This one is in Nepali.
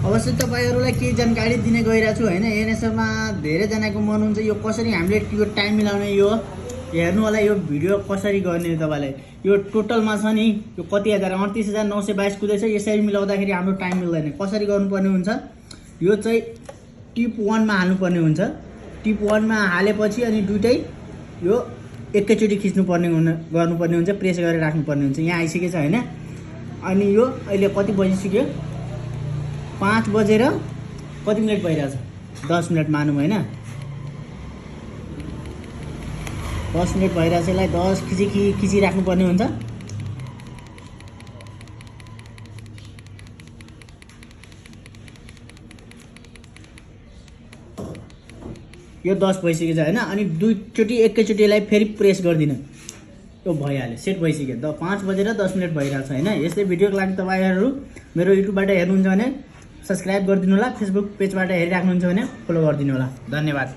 अवश्य तपाईहरुलाई केही जानकारी दिने गइरहेको छु हैन। एनएसएफमा धेरैजनाको मन हुन्छ यो कसरी हामीले यो टाइम मिलाउने, यो हेर्नु होला यो भिडियो कसरी गर्ने तपाईलाई। यो टोटलमा छ नि यो कति हजार 38,922 कुदैछ। यसरी मिलाउँदाखेरि हाम्रो टाइम मिल्दैन। कसरी गर्नुपर्ने हुन्छ, यो चाहिँ टिप 1 मा हाल्नुपर्ने हुन्छ। टिप 1 मा हालेपछि अनि दुईटै यो एकैचोटी गर्नुपर्ने हुन्छ, प्रेस गरेर राख्नुपर्ने हुन्छ। यहाँ आइसकेछ हैन। अनि यो अहिले कति बजिसक्यो, 5 बजेर कति मिनेट भइरहेछ, 10 मिनेट मानौँ हैन। 10 मिनेट भइरहेछ। यसलाई 10 खिची राख्नुपर्ने हुन्छ। यो 10 भइसकेछ हैन। अनि दुईचोटी एकैचोटी यसलाई फेरि प्रेस गर्दिन, यो भइहाल्यो, सेट भइसक्यो। 5 बजेर 10 मिनेट भइरहेछ हैन। यस्तै भिडियोको लागि तपाईहरु मेरो युट्युबबाट हेर्नुहुन्छ भने सब्स्क्राइब गरिदिनु होला, फेसबुक पेजबाट हेरिराख्नुहुन्छ भने फलो गरिदिनु होला। धन्यवाद।